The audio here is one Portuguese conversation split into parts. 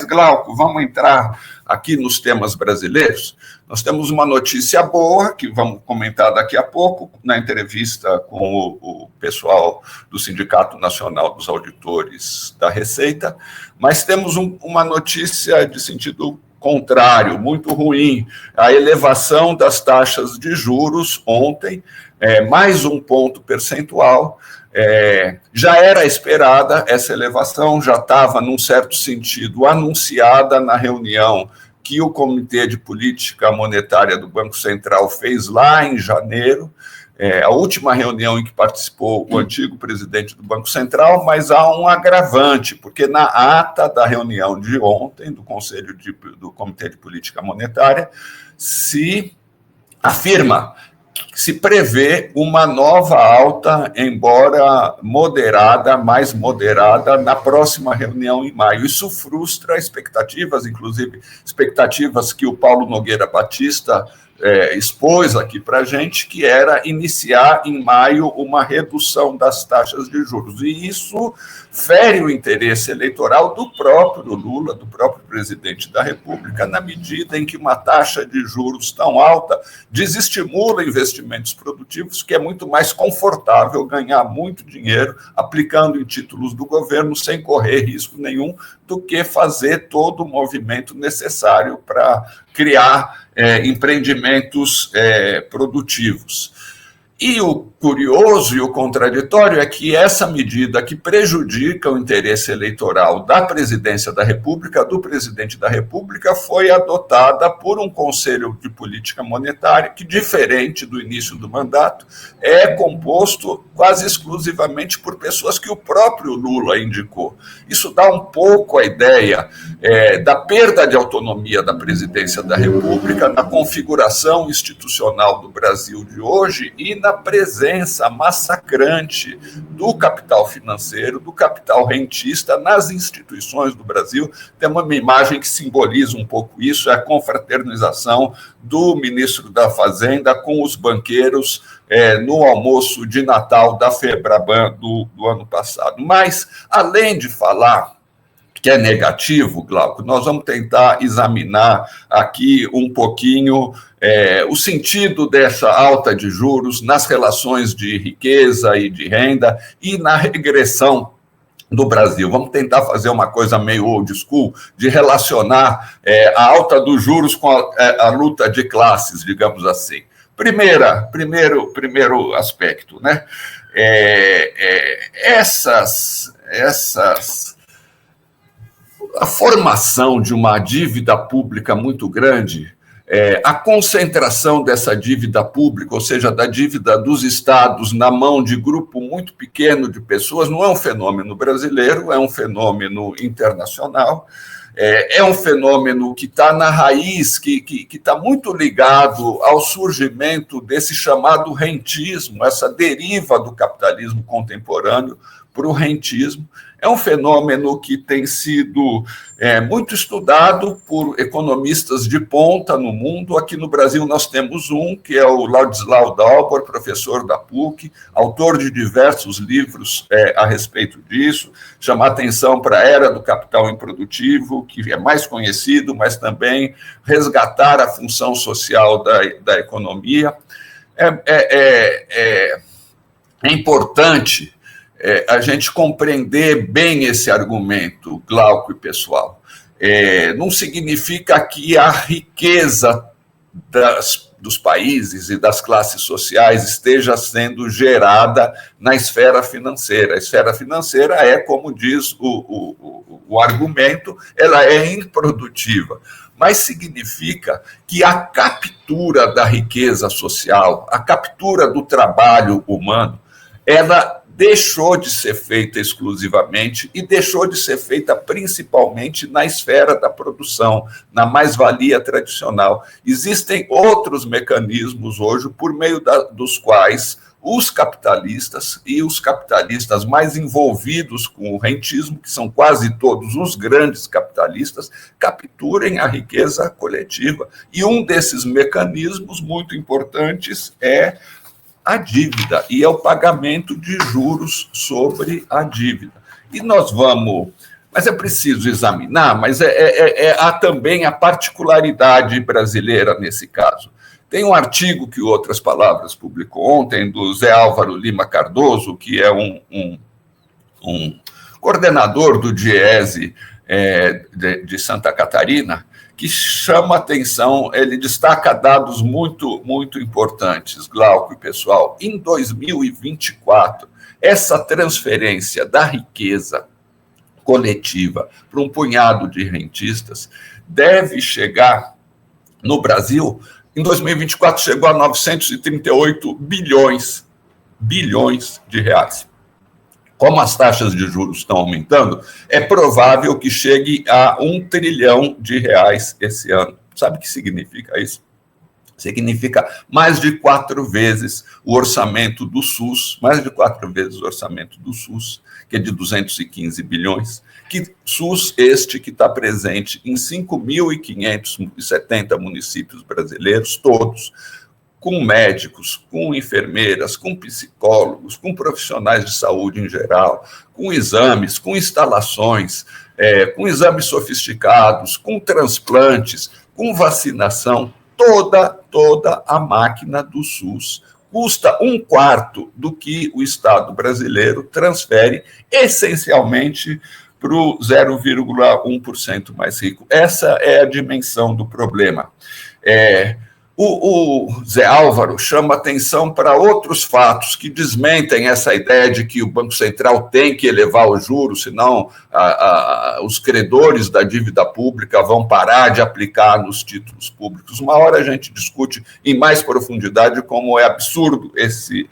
Glauco, vamos entrar aqui nos temas brasileiros. Nós temos uma notícia boa, que vamos comentar daqui a pouco, na entrevista com o pessoal do Sindicato Nacional dos Auditores da Receita, mas temos uma notícia de sentido contrário, muito ruim, a elevação das taxas de juros ontem, mais um ponto percentual. Já era esperada essa elevação, já estava, num certo sentido, anunciada na reunião que o Comitê de Política Monetária do Banco Central fez lá em janeiro, a última reunião em que participou o antigo presidente do Banco Central, mas há um agravante, porque na ata da reunião de ontem, do do Comitê de Política Monetária, se afirma, se prevê uma nova alta, embora moderada, mais moderada, na próxima reunião em maio. Isso frustra expectativas, inclusive expectativas que o Paulo Nogueira Batista expôs aqui para a gente, que era iniciar em maio uma redução das taxas de juros. E isso fere o interesse eleitoral do próprio Lula, do próprio presidente da República, na medida em que uma taxa de juros tão alta desestimula investimentos produtivos, que é muito mais confortável ganhar muito dinheiro aplicando em títulos do governo sem correr risco nenhum, do que fazer todo o movimento necessário para criar empreendimentos produtivos. E o curioso e o contraditório é que essa medida que prejudica o interesse eleitoral da presidência da República, do presidente da República, foi adotada por um Conselho de Política Monetária que, diferente do início do mandato, é composto quase exclusivamente por pessoas que o próprio Lula indicou. Isso dá um pouco a ideia da perda de autonomia da presidência da República na configuração institucional do Brasil de hoje e na presença massacrante do capital financeiro, do capital rentista nas instituições do Brasil. Tem uma imagem que simboliza um pouco isso, é a confraternização do ministro da Fazenda com os banqueiros no almoço de Natal da FEBRABAN do ano passado. Mas, além de falar que é negativo, Glauco, nós vamos tentar examinar aqui um pouquinho o sentido dessa alta de juros nas relações de riqueza e de renda e na regressão do Brasil. Vamos tentar fazer uma coisa meio old school, de relacionar a alta dos juros com a luta de classes, digamos assim. Primeiro aspecto, né? A formação de uma dívida pública muito grande, a concentração dessa dívida pública, ou seja, da dívida dos estados na mão de grupo muito pequeno de pessoas, não é um fenômeno brasileiro, é um fenômeno internacional, é um fenômeno que está na raiz, que está muito ligado ao surgimento desse chamado rentismo, essa deriva do capitalismo contemporâneo para o rentismo. É um fenômeno que tem sido muito estudado por economistas de ponta no mundo. Aqui no Brasil nós temos um, que é o Ladislau Dalbor, professor da PUC, autor de diversos livros a respeito disso, chamar atenção para a era do capital improdutivo, que é mais conhecido, mas também resgatar a função social da economia. É importante a gente compreender bem esse argumento, Glauco e pessoal. Não significa que a riqueza dos países e das classes sociais esteja sendo gerada na esfera financeira. A esfera financeira como diz o argumento, ela é improdutiva, mas significa que a captura da riqueza social, a captura do trabalho humano, ela deixou de ser feita exclusivamente e deixou de ser feita principalmente na esfera da produção, na mais-valia tradicional. Existem outros mecanismos hoje por meio dos quais os capitalistas e os capitalistas mais envolvidos com o rentismo, que são quase todos os grandes capitalistas, capturem a riqueza coletiva. E um desses mecanismos muito importantes é a dívida, e é o pagamento de juros sobre a dívida. E nós vamos... Mas é preciso examinar, mas há também a particularidade brasileira nesse caso. Tem um artigo que Outras Palavras publicou ontem, do Zé Álvaro Lima Cardoso, que é um coordenador do DIEESE de Santa Catarina, que chama atenção, ele destaca dados muito, muito importantes, Glauco e pessoal. Em 2024, essa transferência da riqueza coletiva para um punhado de rentistas deve chegar, no Brasil, em 2024 chegou a 938 bilhões de reais. Como as taxas de juros estão aumentando, é provável que chegue a 1 trilhão de reais esse ano. Sabe o que significa isso? Significa mais de 4 vezes o orçamento do SUS, que é de 215 bilhões, que SUS este que está presente em 5.570 municípios brasileiros, todos, com médicos, com enfermeiras, com psicólogos, com profissionais de saúde em geral, com exames, com instalações, com exames sofisticados, com transplantes, com vacinação, toda a máquina do SUS custa 1/4 do que o Estado brasileiro transfere essencialmente para o 0,1% mais rico. Essa é a dimensão do problema. O Zé Álvaro chama atenção para outros fatos que desmentem essa ideia de que o Banco Central tem que elevar os juros, senão os credores da dívida pública vão parar de aplicar nos títulos públicos. Uma hora a gente discute em mais profundidade como é absurdo esse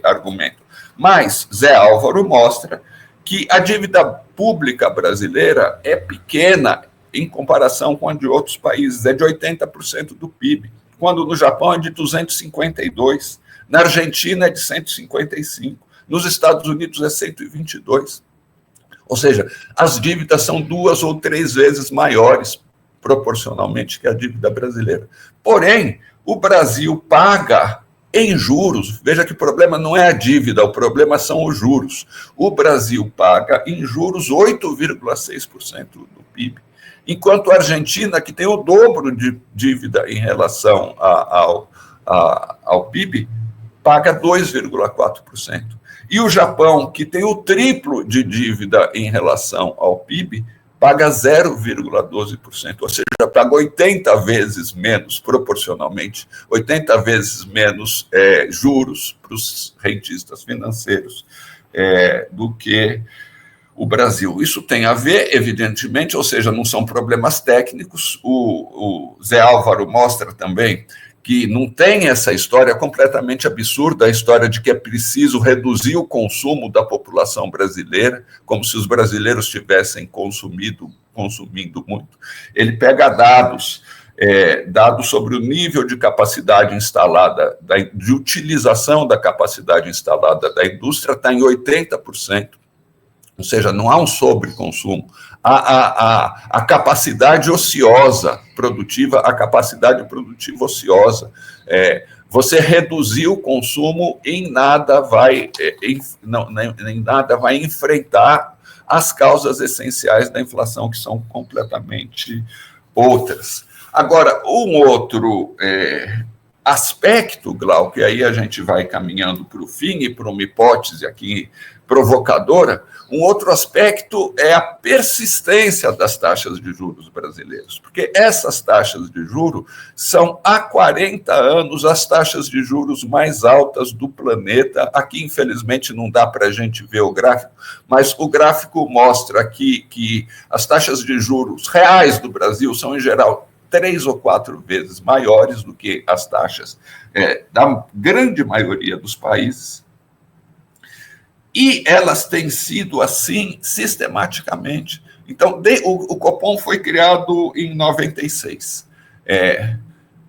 argumento. Mas Zé Álvaro mostra que a dívida pública brasileira é pequena em comparação com a de outros países, é de 80% do PIB. Quando no Japão é de 252, na Argentina é de 155, nos Estados Unidos é 122. Ou seja, as dívidas são 2 ou 3 vezes maiores proporcionalmente que a dívida brasileira. Porém, o Brasil paga em juros, veja que o problema não é a dívida, o problema são os juros. O Brasil paga em juros 8,6% do PIB. Enquanto a Argentina, que tem o dobro de dívida em relação ao PIB, paga 2,4%. E o Japão, que tem o triplo de dívida em relação ao PIB, paga 0,12%, ou seja, paga 80 vezes menos, proporcionalmente, 80 vezes menos juros para os rentistas financeiros do que o Brasil. Isso tem a ver, evidentemente, ou seja, não são problemas técnicos. O Zé Álvaro mostra também que não tem essa história completamente absurda, a história de que é preciso reduzir o consumo da população brasileira, como se os brasileiros tivessem consumindo muito. Ele pega dados sobre o nível de capacidade instalada, de utilização da capacidade instalada da indústria, está em 80%. Ou seja, não há um sobreconsumo. A capacidade ociosa produtiva, a capacidade produtiva ociosa. Você reduzir o consumo em nada vai enfrentar as causas essenciais da inflação, que são completamente outras. Agora, um outro aspecto, Glauco, e aí a gente vai caminhando para o fim e para uma hipótese aqui provocadora, um outro aspecto é a persistência das taxas de juros brasileiras, porque essas taxas de juros são, há 40 anos, as taxas de juros mais altas do planeta. Aqui, infelizmente, não dá para a gente ver o gráfico, mas o gráfico mostra que as taxas de juros reais do Brasil são, em geral, 3 ou 4 vezes maiores do que as taxas da grande maioria dos países. E elas têm sido assim sistematicamente. Então, o Copom foi criado em 96.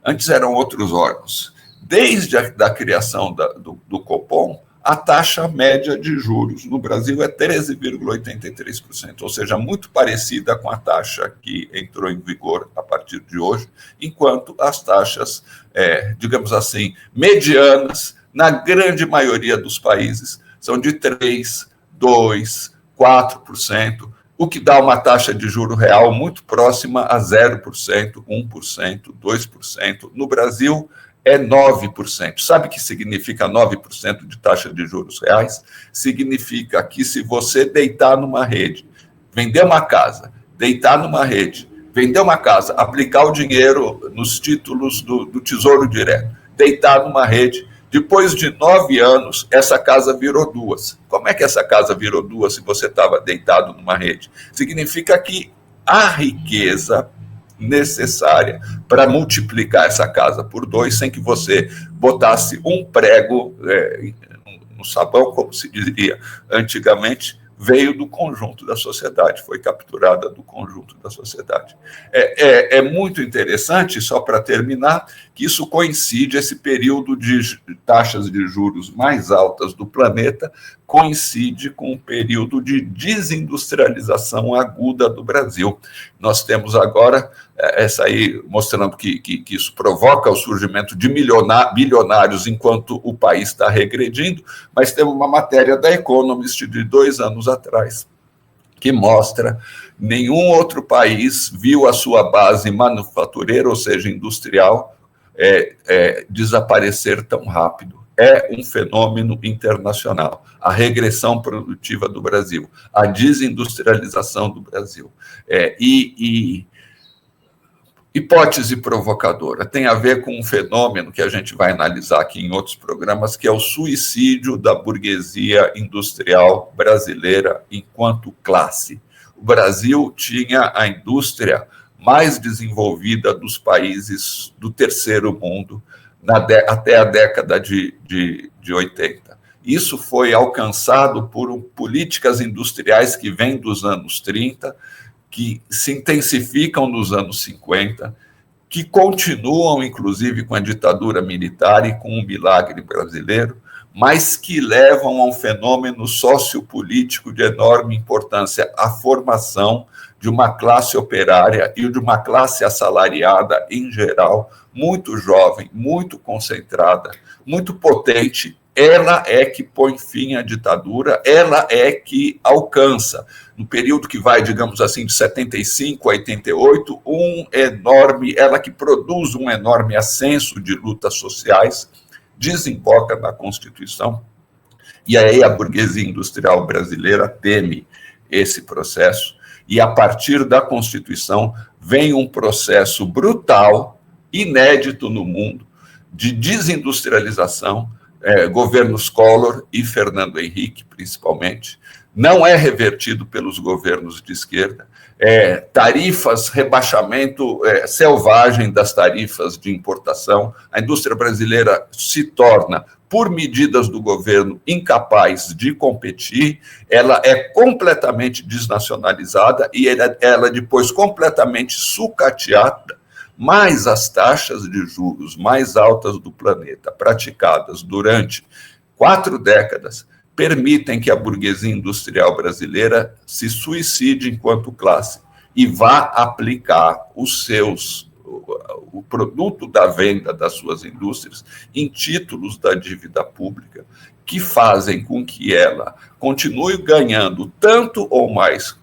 Antes eram outros órgãos. Desde a criação do Copom, a taxa média de juros no Brasil é 13,83%, ou seja, muito parecida com a taxa que entrou em vigor a partir de hoje, enquanto as taxas, digamos assim, medianas, na grande maioria dos países, são de 3%, 2%, 4%. o que dá uma taxa de juro real muito próxima a 0%, 1%, 2%. No Brasil, é 9%. Sabe o que significa 9% de taxa de juros reais? Significa que se você deitar numa rede, vender uma casa, deitar numa rede, vender uma casa, aplicar o dinheiro nos títulos do Tesouro Direto, deitar numa rede, depois de 9 anos, essa casa virou 2. Como é que essa casa virou 2 se você estava deitado numa rede? Significa que a riqueza necessária para multiplicar essa casa por 2, sem que você botasse um prego no sabão, como se diria antigamente, veio do conjunto da sociedade, foi capturada do conjunto da sociedade. É muito interessante, só para terminar, que isso coincide, esse período de taxas de juros mais altas do planeta, coincide com o período de desindustrialização aguda do Brasil. Nós temos agora, essa aí mostrando que isso provoca o surgimento de bilionários enquanto o país está regredindo, mas temos uma matéria da Economist de 2 anos atrás, que mostra nenhum outro país viu a sua base manufatureira, ou seja, industrial, desaparecer tão rápido. É um fenômeno internacional. A regressão produtiva do Brasil, a desindustrialização do Brasil. Hipótese provocadora tem a ver com um fenômeno que a gente vai analisar aqui em outros programas, que é o suicídio da burguesia industrial brasileira enquanto classe. O Brasil tinha a indústria mais desenvolvida dos países do terceiro mundo até a década de 80. Isso foi alcançado por políticas industriais que vêm dos anos 30, que se intensificam nos anos 50, que continuam, inclusive, com a ditadura militar e com o milagre brasileiro, mas que levam a um fenômeno sociopolítico de enorme importância, a formação de uma classe operária e de uma classe assalariada, em geral, muito jovem, muito concentrada, muito potente. Ela é que põe fim à ditadura, ela é que alcança, no período que vai, digamos assim, de 75 a 88, ela que produz um enorme ascenso de lutas sociais, desemboca na Constituição, e aí a burguesia industrial brasileira teme esse processo, e a partir da Constituição vem um processo brutal, inédito no mundo, de desindustrialização, governos Collor e Fernando Henrique, principalmente, não é revertido pelos governos de esquerda, tarifas, rebaixamento selvagem das tarifas de importação, a indústria brasileira se torna, por medidas do governo, incapaz de competir, ela é completamente desnacionalizada e ela depois completamente sucateada, mas as taxas de juros mais altas do planeta, praticadas durante 4 décadas, permitem que a burguesia industrial brasileira se suicide enquanto classe e vá aplicar o produto da venda das suas indústrias em títulos da dívida pública, que fazem com que ela continue ganhando tanto ou mais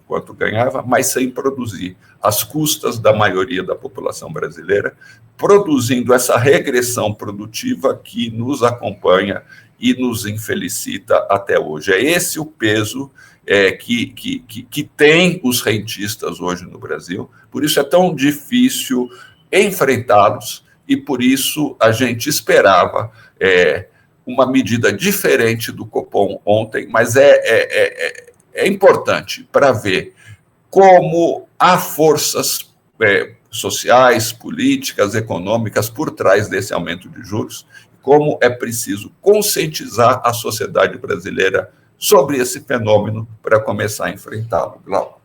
quanto ganhava, mas sem produzir, às custas da maioria da população brasileira, produzindo essa regressão produtiva que nos acompanha e nos infelicita até hoje. É esse o peso que tem os rentistas hoje no Brasil, por isso é tão difícil enfrentá-los e por isso a gente esperava uma medida diferente do Copom ontem, mas é importante para ver como há forças sociais, políticas, econômicas por trás desse aumento de juros, como é preciso conscientizar a sociedade brasileira sobre esse fenômeno para começar a enfrentá-lo, Glauco.